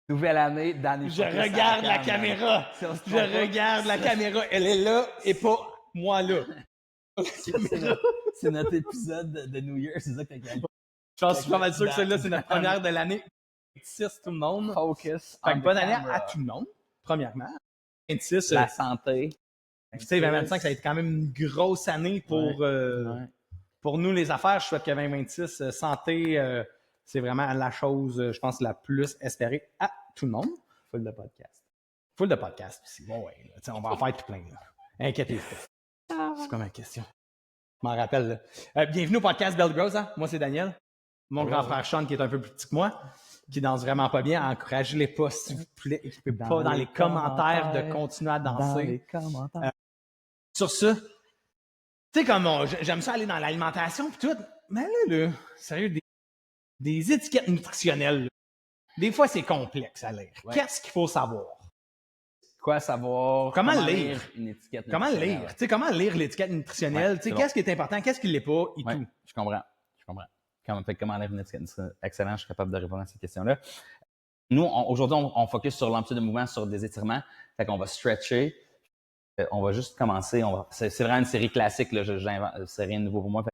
Nouvelle année, Danny. Je regarde la caméra. Je regarde la caméra. Elle est là et pas moi là. C'est notre épisode de New Year, c'est ça que t'as. Je suis pas mal sûr que celle-là, c'est notre première de l'année. 26, tout le monde. Focus. Fait que bonne année à tout le monde, premièrement. 26. La santé. Tu sais, 2025, ça va être quand même une grosse année pour nous, les affaires. Je souhaite que 2026, santé, c'est vraiment la chose, je pense, la plus espérée à tout le monde. Full de podcast. Full de podcast aussi. Bon, ouais, là, on va en faire tout plein. Là. Inquiétez-vous. C'est comme une question. Je m'en rappelle. Bienvenue au podcast Belle Gross. Hein? Moi, c'est Daniel. Mon grand frère Sean, qui est un peu plus petit que moi, qui danse vraiment pas bien. Encouragez-les pas, s'il vous plaît. N'hésitez pas dans les commentaires de continuer à danser. Dans les commentaires. Sur ça, tu sais, comme j'aime ça aller dans l'alimentation pis tout, mais là, sérieux, des étiquettes nutritionnelles, là, des fois, c'est complexe à lire. Ouais. Qu'est-ce qu'il faut savoir? Quoi savoir? Comment lire une étiquette Comment nutritionnelle? lire? Tu sais, comment lire l'étiquette nutritionnelle? Ouais, tu sais, bon. qu'est-ce qui est important, qu'est-ce qui l'est pas et Ouais, tout. je comprends. Comment lire une étiquette nutritionnelle? Excellent, je suis capable de répondre à cette question-là. Nous, aujourd'hui, on focus sur l'amplitude de mouvement, sur des étirements. Fait qu'on va stretcher. On va juste commencer. C'est vraiment une série classique. Là, c'est rien de nouveau pour moi. Fait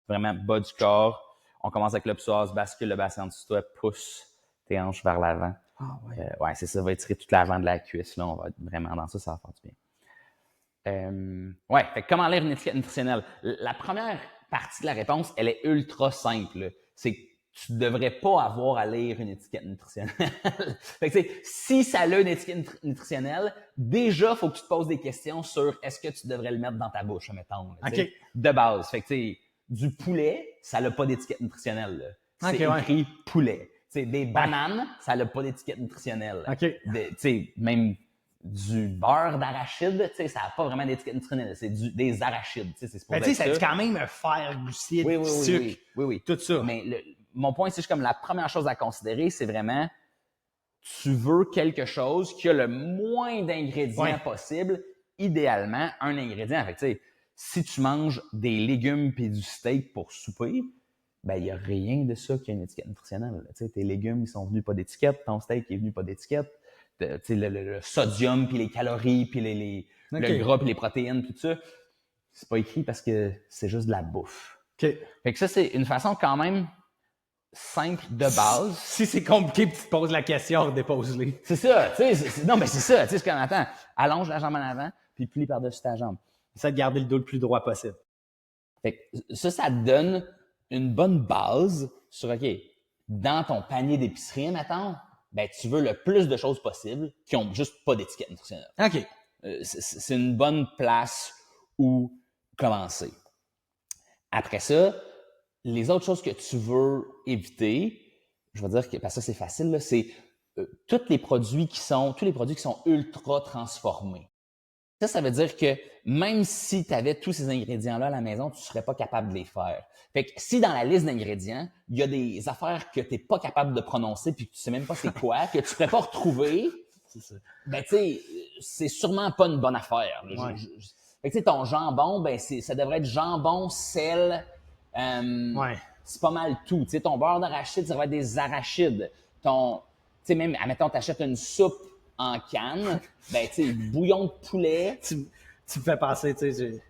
vraiment bas du corps. On commence avec le psoas, bascule le bassin en dessous de toi, pousse tes hanches vers l'avant. Ah, ouais. Ouais, c'est ça. Va étirer toute l'avant de la cuisse. Là, on va être vraiment dans ça va faire du bien. Ouais, fait que comment lire une étiquette nutritionnelle? La première partie de la réponse, elle est ultra simple. C'est que tu ne devrais pas avoir à lire une étiquette nutritionnelle. Fait que, si ça a une étiquette nutritionnelle, déjà, il faut que tu te poses des questions sur est-ce que tu devrais le mettre dans ta bouche, mettons. Okay. De base. Fait que, du poulet, ça n'a pas d'étiquette nutritionnelle. C'est écrit poulet. Des bananes, ça n'a pas d'étiquette nutritionnelle. Même du beurre d'arachide, ça n'a pas vraiment d'étiquette nutritionnelle. C'est des arachides. C'est ça dit quand même fer, glucides, sucre, oui. Tout ça. Mais mon point, c'est comme la première chose à considérer, c'est vraiment tu veux quelque chose qui a le moins d'ingrédients possible, idéalement un ingrédient. Fait que, si tu manges des légumes et du steak pour souper, ben il n'y a rien de ça qui a une étiquette nutritionnelle. Tes légumes, ils sont venus pas d'étiquette, ton steak est venu pas d'étiquette. Le sodium, puis les calories, puis le gras, puis les protéines, tout ça, c'est pas écrit parce que c'est juste de la bouffe. Fait que ça, c'est une façon quand même simple de base. Si c'est compliqué, puis tu te poses la question, dépose-les. C'est ça, non, mais c'est ça, c'est comme, attends, allonge la jambe en avant, puis plie par-dessus ta jambe. Essaie de garder le dos le plus droit possible. Fait que ça te donne une bonne base sur, OK, dans ton panier d'épicerie, mettons, ben, tu veux le plus de choses possibles qui ont juste pas d'étiquette nutritionnelle. OK. C'est une bonne place où commencer. Après ça, les autres choses que tu veux éviter, je vais dire que, parce que ça c'est facile, là, c'est tous les produits qui sont ultra transformés. Ça veut dire que même si tu avais tous ces ingrédients-là à la maison, tu serais pas capable de les faire. Fait que si dans la liste d'ingrédients, il y a des affaires que tu n'es pas capable de prononcer puis que tu sais même pas c'est quoi, que tu pourrais pas retrouver, ben tu sais, c'est sûrement pas une bonne affaire. Fait que tu sais, ton jambon, ben ça devrait être jambon, sel, c'est pas mal tout. Tu sais, ton beurre d'arachide, ça va être des arachides. Tu sais, même, admettons, t'achètes une soupe en canne, ben tu sais, bouillon de poulet. Tu me fais penser, tu sais,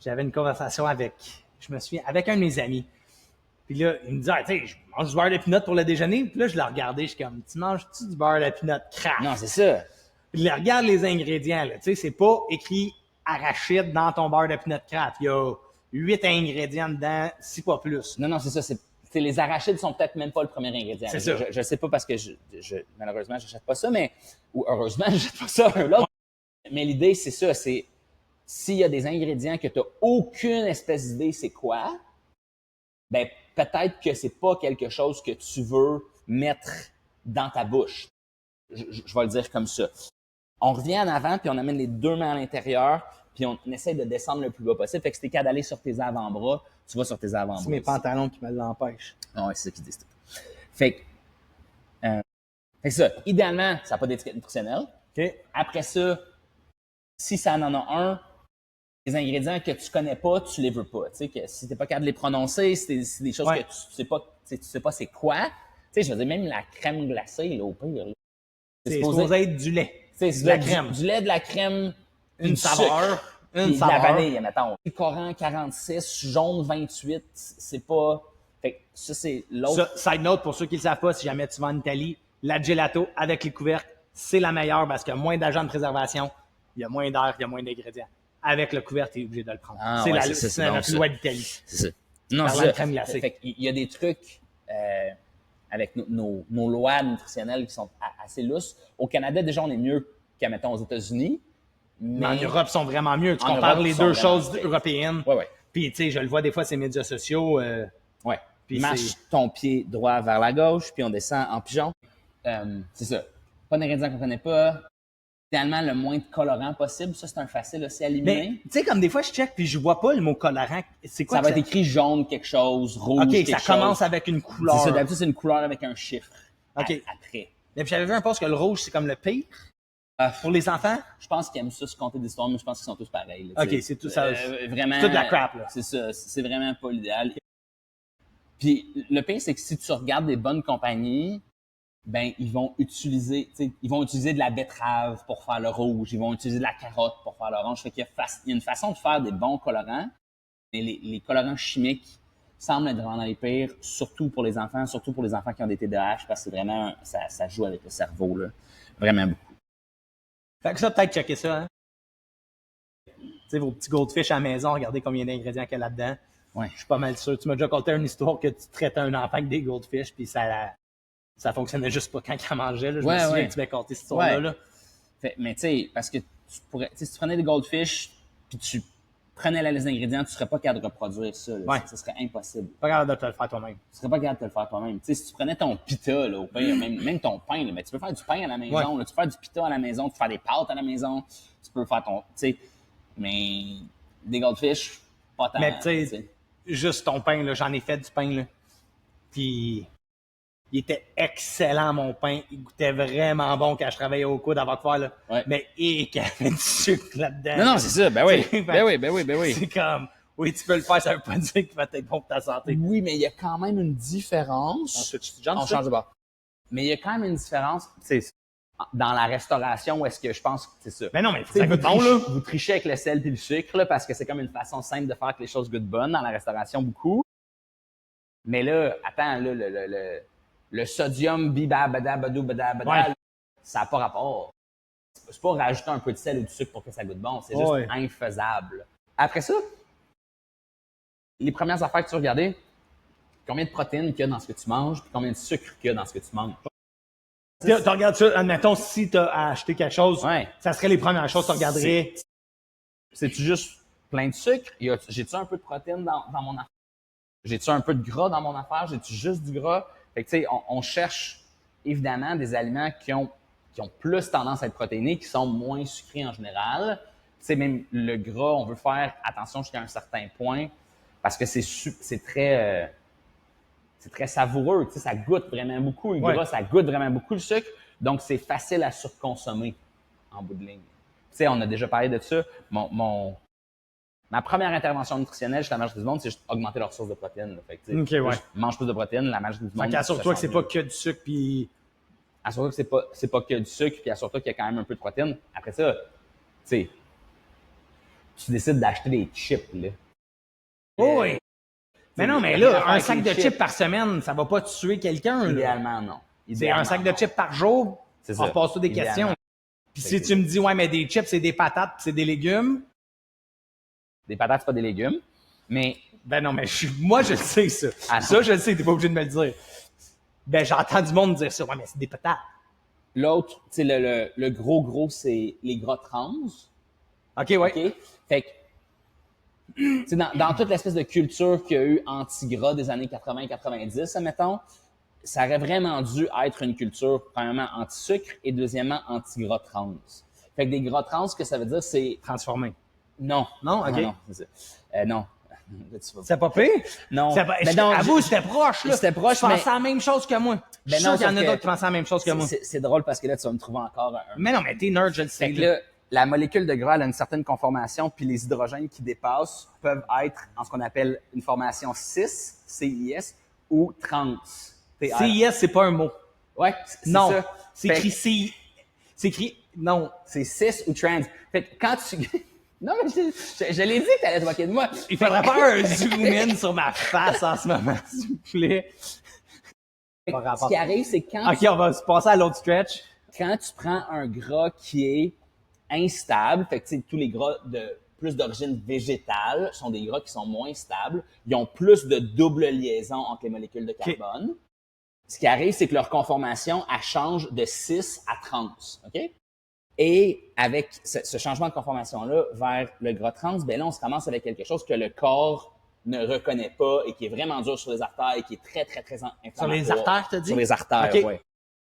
j'avais une conversation avec un de mes amis. Puis là, il me dit, tu sais, je mange du beurre de pinot pour le déjeuner. Puis là, je l'ai regardé, je suis comme, tu manges-tu du beurre de pinot craft? Non, c'est ça. Puis là, regarde les ingrédients, là. Tu sais, c'est pas écrit arachide dans ton beurre de pinot craft. Il y a 8 ingrédients dedans, si pas plus. Non, c'est ça. Les arachides sont peut-être même pas le premier ingrédient. C'est ça. Je sais pas parce que malheureusement, je n'achète pas ça, ou heureusement, je n'achète pas ça un l'autre. Mais l'idée, c'est ça, c'est s'il y a des ingrédients que tu n'as aucune espèce d'idée c'est quoi, ben peut-être que c'est pas quelque chose que tu veux mettre dans ta bouche. Je vais le dire comme ça. On revient en avant, puis on amène les deux mains à l'intérieur, puis on essaie de descendre le plus bas possible. Fait que si t'es capable d'aller sur tes avant-bras, tu vas sur tes avant-bras. C'est mes pantalons qui me l'empêchent. Ah ouais, c'est ça qui dit. Fait que ça, idéalement, ça n'a pas d'étiquette nutritionnelle. Okay. Après ça, si ça en a un, les ingrédients que tu connais pas, tu les veux pas. Tu sais, que si t'es pas capable de les prononcer, c'est des choses que tu sais pas c'est quoi. Tu sais, je veux dire, même la crème glacée, là, au pire, là, C'est supposé être du lait. C'est de la crème. Du lait, de la crème, Une saveur. Une saveur. De la vanille, mettons. Coran 46, jaune 28, c'est pas... Fait que ça, c'est l'autre. Ça, side note, pour ceux qui ne le savent pas, si jamais tu vas en Italie, la gelato avec les couvercles, c'est la meilleure parce qu'il y a moins d'agents de préservation, il y a moins d'air, il y a moins d'ingrédients. Avec le couvercle, tu es obligé de le prendre. C'est la loi d'Italie. C'est ça. Non, c'est la crème glacée. Fait qu'il y a des trucs avec nos lois nutritionnelles qui sont assez lousses. Au Canada, déjà, on est mieux qu'à, mettons, aux États-Unis. Mais en Europe, ils sont vraiment mieux. Tu compares les deux choses européennes. Ouais. Puis, tu sais, je le vois des fois sur les médias sociaux. Ouais. Puis marche ton pied droit vers la gauche, puis on descend en pigeon. C'est ça. Pas d'ingrédients qu'on connaît pas. Finalement, le moins de colorant possible. Ça, c'est un facile aussi à éliminer. Mais, tu sais, comme des fois, je check puis je vois pas le mot colorant. C'est quoi ça va être écrit jaune quelque chose, rouge quelque chose. OK, ça commence avec une couleur. C'est ça. D'habitude, c'est une couleur avec un chiffre. OK. Après. Mais j'avais vu un post que le rouge, c'est comme le pire. Pour les enfants? Je pense qu'ils aiment ça se compter d'histoire, mais je pense qu'ils sont tous pareils. Là, OK, c'est tout ça. Vraiment. C'est toute la crap, là. C'est ça. C'est vraiment pas l'idéal. Puis le pire, c'est que si tu regardes des bonnes compagnies, ben ils vont utiliser de la betterave pour faire le rouge, ils vont utiliser de la carotte pour faire l'orange. Fait qu'il y a une façon de faire des bons colorants, mais les colorants chimiques semblent être vraiment les pires, surtout pour les enfants qui ont des TDAH, parce que c'est vraiment ça joue avec le cerveau là, vraiment beaucoup. Fait que ça, peut-être checker ça, hein. Tu sais, vos petits goldfish à la maison, regardez combien d'ingrédients qu'il y a là-dedans. Ouais. Je suis pas mal sûr. Tu m'as déjà conté une histoire que tu traitais un enfant avec des goldfish, puis ça fonctionnait juste pas quand il en mangeait. Là. Je me souviens que tu m'as conté cette histoire-là. Là. Mais tu sais, parce que si tu prenais des goldfish, puis tu prenais la liste d'ingrédients, tu serais pas capable de reproduire ça. Là. Ça serait impossible. Pas capable de te le faire toi-même. Tu serais pas capable de te le faire toi-même. Tu sais, si tu prenais ton pita, là, au pain, même ton pain, là, mais tu peux faire du pain à la maison, là, tu peux faire du pita à la maison, tu peux faire des pâtes à la maison, tu peux faire ton, tu sais, mais des goldfish, pas tant. Mais tu sais, juste ton pain, là, j'en ai fait du pain, là. Puis il était excellent, mon pain. Il goûtait vraiment bon quand je travaillais au coude avant de faire, là. Ouais. Mais qu'il y avait du sucre là-dedans. Non, c'est ça. Ben oui. Ben oui. C'est comme, oui, tu peux le faire, ça veut pas dire qu'il va être bon pour ta santé. Oui, mais il y a quand même une différence. On change de bord. Mais il y a quand même une différence, dans la restauration, où est-ce que je pense que c'est ça. Mais non, mais ça goûte bon, là. Vous trichez avec le sel et le sucre, là, parce que c'est comme une façon simple de faire que les choses goûtent bonnes dans la restauration, beaucoup. Mais là, attends, là, le sodium bibabadabadou badabada, ça n'a pas rapport. C'est pas rajouter un peu de sel ou de sucre pour que ça goûte bon. C'est juste infaisable. Après ça, les premières affaires que tu regardais, combien de protéines qu'il y a dans ce que tu manges, puis combien de sucre qu'il y a dans ce que tu manges. Tu regardes ça, admettons, si tu as acheté quelque chose, ça serait les premières choses que tu regarderais. C'est-tu juste plein de sucre? J'ai-tu un peu de protéines dans mon affaire? J'ai-tu un peu de gras dans mon affaire? J'ai-tu juste du gras? Fait que, tu sais, on cherche évidemment des aliments qui ont plus tendance à être protéinés, qui sont moins sucrés en général. Tu sais, même le gras, on veut faire attention jusqu'à un certain point parce que c'est très savoureux. Tu sais, ça goûte vraiment beaucoup. Le gras, ça goûte vraiment beaucoup le sucre. Donc, c'est facile à surconsommer en bout de ligne. Tu sais, on a déjà parlé de ça. Ma première intervention nutritionnelle chez la majorité du monde, c'est juste augmenter leur source de protéines. Fait que, mange plus de protéines, la majorité du monde. Fait qu'assure-toi que c'est pas que du sucre, puis... Assure-toi que c'est pas que du sucre, puis assure-toi qu'il y a quand même un peu de protéines. Après ça, tu sais, tu décides d'acheter des chips, là. Oui! Mais non, mais là, un sac de chips par semaine, ça va pas tuer quelqu'un, là. Idéalement, non. C'est un sac de chips par jour, on repose des questions. Puis si tu me dis, ouais, mais des chips, c'est des patates, puis c'est des légumes... Des patates, c'est pas des légumes, mais... Ben non, mais moi, je le sais, ça. Ça, je le sais, t'es pas obligé de me le dire. Ben, j'entends du monde dire ça. Ouais, mais c'est des patates. L'autre, tu sais, le gros, c'est les gras trans. OK, ouais. OK? Fait que, tu sais, dans toute l'espèce de culture qu'il y a eu anti-gras des années 80-90, admettons, ça aurait vraiment dû être une culture, premièrement, anti-sucre et deuxièmement, anti-gras trans. Fait que des gras trans, ce que ça veut dire, c'est... Transformé. Non. Non? OK. Non, c'est ça. Non. C'est pas pire? Non. Ben non, avoue, c'était proche, là. C'était proche, tu pensais la même chose que moi. Je suis sûr qu'il y en a d'autres qui pensaient la même chose que moi. C'est drôle parce que là, tu vas me trouver encore un... Mais non, mais t'es nerd, je le sais. Fait que là, la molécule de gras, elle a une certaine conformation, puis les hydrogènes qui dépassent peuvent être en ce qu'on appelle une formation cis, CIS, ou trans. CIS, c'est pas un mot. Ouais, c'est non, ça. C'est écrit C'est écrit, non. C'est cis ou trans. Fait que quand tu... Non, mais je l'ai dit que t'allais te moquer de moi. Il faudrait faire un zoom-in sur ma face en ce moment, s'il vous plaît. Ce qui arrive, c'est quand, OK, on va se passer à l'autre stretch. quand tu prends un gras qui est instable, fait que tu sais, tous les gras de plus d'origine végétale sont des gras qui sont moins stables. Ils ont plus de double liaison entre les molécules de carbone. Ce qui arrive, c'est que leur conformation, elle change de cis à trans. OK? Et avec ce changement de conformation-là vers le gras trans, ben là, on se ramasse avec quelque chose que le corps ne reconnaît pas et qui est vraiment dur sur les artères et qui est très, très, très inflammatoire. Sur les artères, t'as dit? Sur les artères, OK. oui.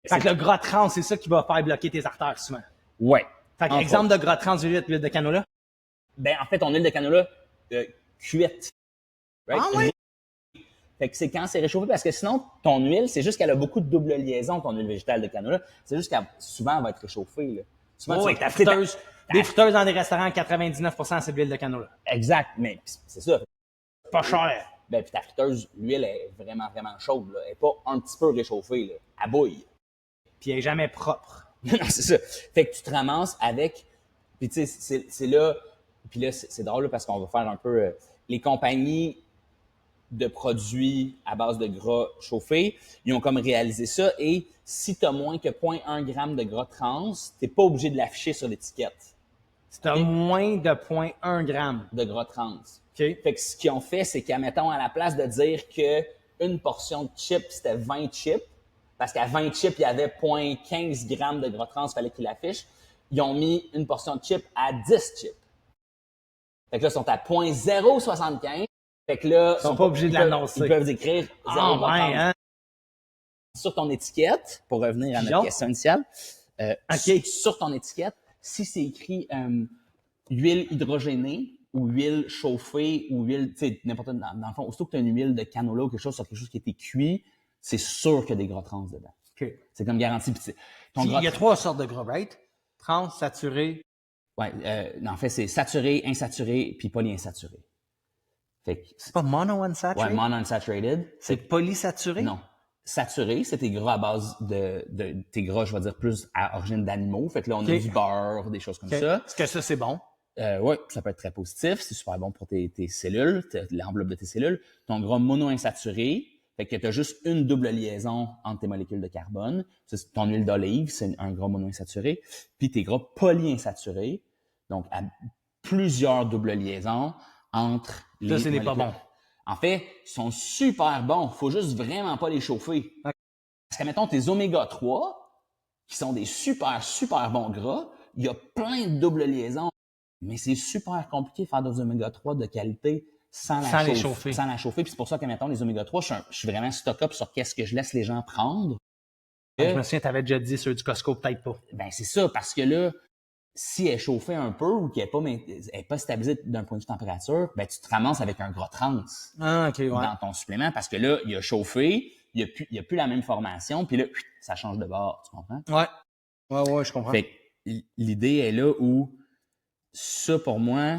Fait que le gras trans, c'est ça qui va faire bloquer tes artères souvent. Ouais. Fait que exemple de gras trans, l'huile de canola. Ben, en fait, ton huile de canola cuite. Right? Ah oui? Fait que c'est quand c'est réchauffé, parce que sinon, ton huile, c'est juste qu'elle a beaucoup de double liaison, ton huile végétale de canola. C'est juste qu'elle, souvent, elle va être réchauffée, là. Souvent, Oui, ta friteuse. Des friteuses dans des restaurants, 99%, c'est de l'huile de canola. Exact, mais c'est ça. Pas cher. Ben, puis ta friteuse, l'huile est vraiment, vraiment chaude, là. Elle est pas un petit peu réchauffée, là. Elle bouille. Puis elle est jamais propre. Non, c'est ça. Fait que tu te ramasses avec... Puis tu sais, c'est là... Puis là, c'est drôle, là, parce qu'on va faire un peu... les compagnies de produits à base de gras chauffés, ils ont comme réalisé ça. Et si tu as moins que 0,1 g de gras trans, tu n'es pas obligé de l'afficher sur l'étiquette. Si t'as moins de 0,1 g. De gras trans. OK. Fait que ce qu'ils ont fait, c'est qu'admettons, à la place de dire que une portion de chips, c'était 20 chips, parce qu'à 20 chips, il y avait 0,15 g de gras trans, il fallait qu'ils l'affichent, ils ont mis une portion de chips à 10 chips. Fait que là, ils sont à 0,075. Fait que là, Ils sont pas obligés de l'annoncer. Ils peuvent écrire 0,30 hein? sur ton étiquette, pour revenir à notre question initiale. OK. Sur ton étiquette, si c'est écrit huile hydrogénée ou huile chauffée ou huile, tu sais, n'importe quoi, dans le fond, aussitôt que tu as une huile de canola ou quelque chose sur quelque chose qui a été cuit, c'est sûr qu'il y a des gras trans dedans. OK. C'est comme garanti. Il y a 3 sortes de gras, right? Trans, saturé. Ouais, non, en fait, c'est saturé, insaturé, puis polyinsaturé. Fait que C'est pas monounsaturated? ouais, monounsaturated. C'est polysaturé? Non. Saturé, c'est tes gras à base de tes gras, je vais dire, plus à origine d'animaux. Fait que là, on a du beurre, des choses comme ça. Est-ce que ça, c'est bon? Oui, ça peut être très positif. C'est super bon pour tes cellules, l'enveloppe de tes cellules. Ton gras monoinsaturé, fait que tu as juste une double liaison entre tes molécules de carbone. Ton huile d'olive, c'est un gras monoinsaturé. Puis tes gras polyinsaturés, donc à plusieurs doubles liaisons entre les ça, c'est les molécules. pas bons. En fait, ils sont super bons. Faut juste vraiment pas les chauffer. Parce que, mettons, tes oméga 3, qui sont des super, super bons gras, il y a plein de doubles liaisons. Mais c'est super compliqué de faire des oméga 3 de qualité sans la chauffer. Sans la chauffer. Puis c'est pour ça que, mettons, les oméga 3, je suis vraiment stock-up sur qu'est-ce que je laisse les gens prendre. Je me souviens, t'avais déjà dit ceux du Costco, peut-être pas. Ben, c'est ça, parce que là, si elle est chauffée un peu ou qu'elle n'est pas stabilisée d'un point de vue température, ben, tu te ramasses avec un gras trans dans ton supplément parce que là, il a chauffé, il y a plus la même formation, puis là, ça change de bord, tu comprends? Ouais, je comprends. Fait que l'idée est là où ça, pour moi,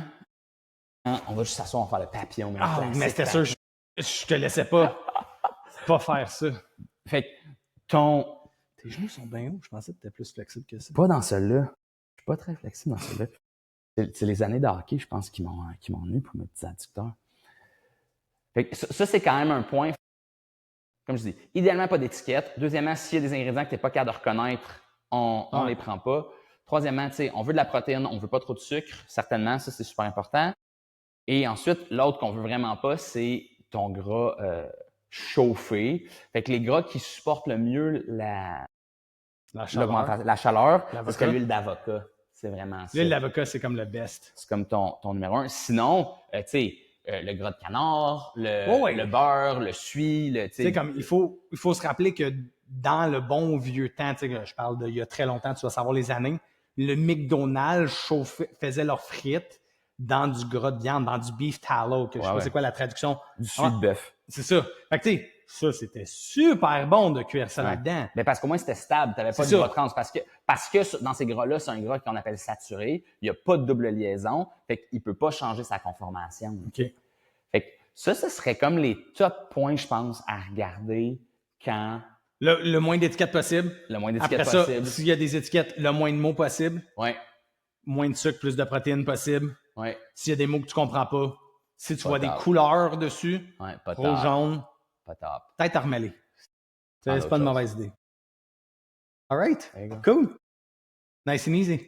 on va juste s'asseoir, on va faire le papillon. Mais c'était sûr, je te laissais pas faire ça. Fait que tes genoux sont bien hauts, je pensais que t'étais plus flexible que ça. Pas dans celui-là. Je suis pas très flexible dans celui-là. C'est les années de hockey, je pense, qui m'ont eu pour mes petits adducteurs. Fait que ça, c'est quand même un point. Comme je dis, idéalement, pas d'étiquette. Deuxièmement, s'il y a des ingrédients que tu n'es pas capable de reconnaître, on les prend pas. Troisièmement, tu sais, on veut de la protéine, on veut pas trop de sucre. Certainement, ça, c'est super important. Et ensuite, l'autre qu'on veut vraiment pas, c'est ton gras chauffé. Fait que les gras qui supportent le mieux la chaleur, parce que l'huile d'avocat, c'est vraiment ça. L'huile d'avocat, c'est comme le best. C'est comme ton numéro 1. Sinon, tu sais, le gras de canard, le beurre, le suie, tu sais. Comme il faut se rappeler que dans le bon vieux temps, tu sais, je parle d'il y a très longtemps, tu vas savoir les années, le McDonald's faisait leurs frites dans du gras de viande, dans du beef tallow, que je sais pas c'est quoi la traduction. Du suie de bœuf. C'est ça. Fait que tu sais, ça, c'était super bon de cuire ça là-dedans. Mais parce qu'au moins, c'était stable. Tu n'avais pas de gras trans. Parce que dans ces gras-là, c'est un gras qu'on appelle saturé. Il n'y a pas de double liaison. Fait qu'il ne peut pas changer sa conformation. OK. Fait que ça serait comme les top points, je pense, à regarder quand... Le moins d'étiquettes possible. Le moins d'étiquettes Après ça, possible. s'il y a des étiquettes, le moins de mots possible. Ouais. Moins de sucre, plus de protéines possible. Ouais. S'il y a des mots que tu comprends pas. Si tu Pas vois des top. couleurs dessus, Ouais, pas rouge, top. jaune, Pas top. peut-être à remêler. Prends C'est pas une d'autres mauvaise idée. All right. There you go. Cool. Nice and easy.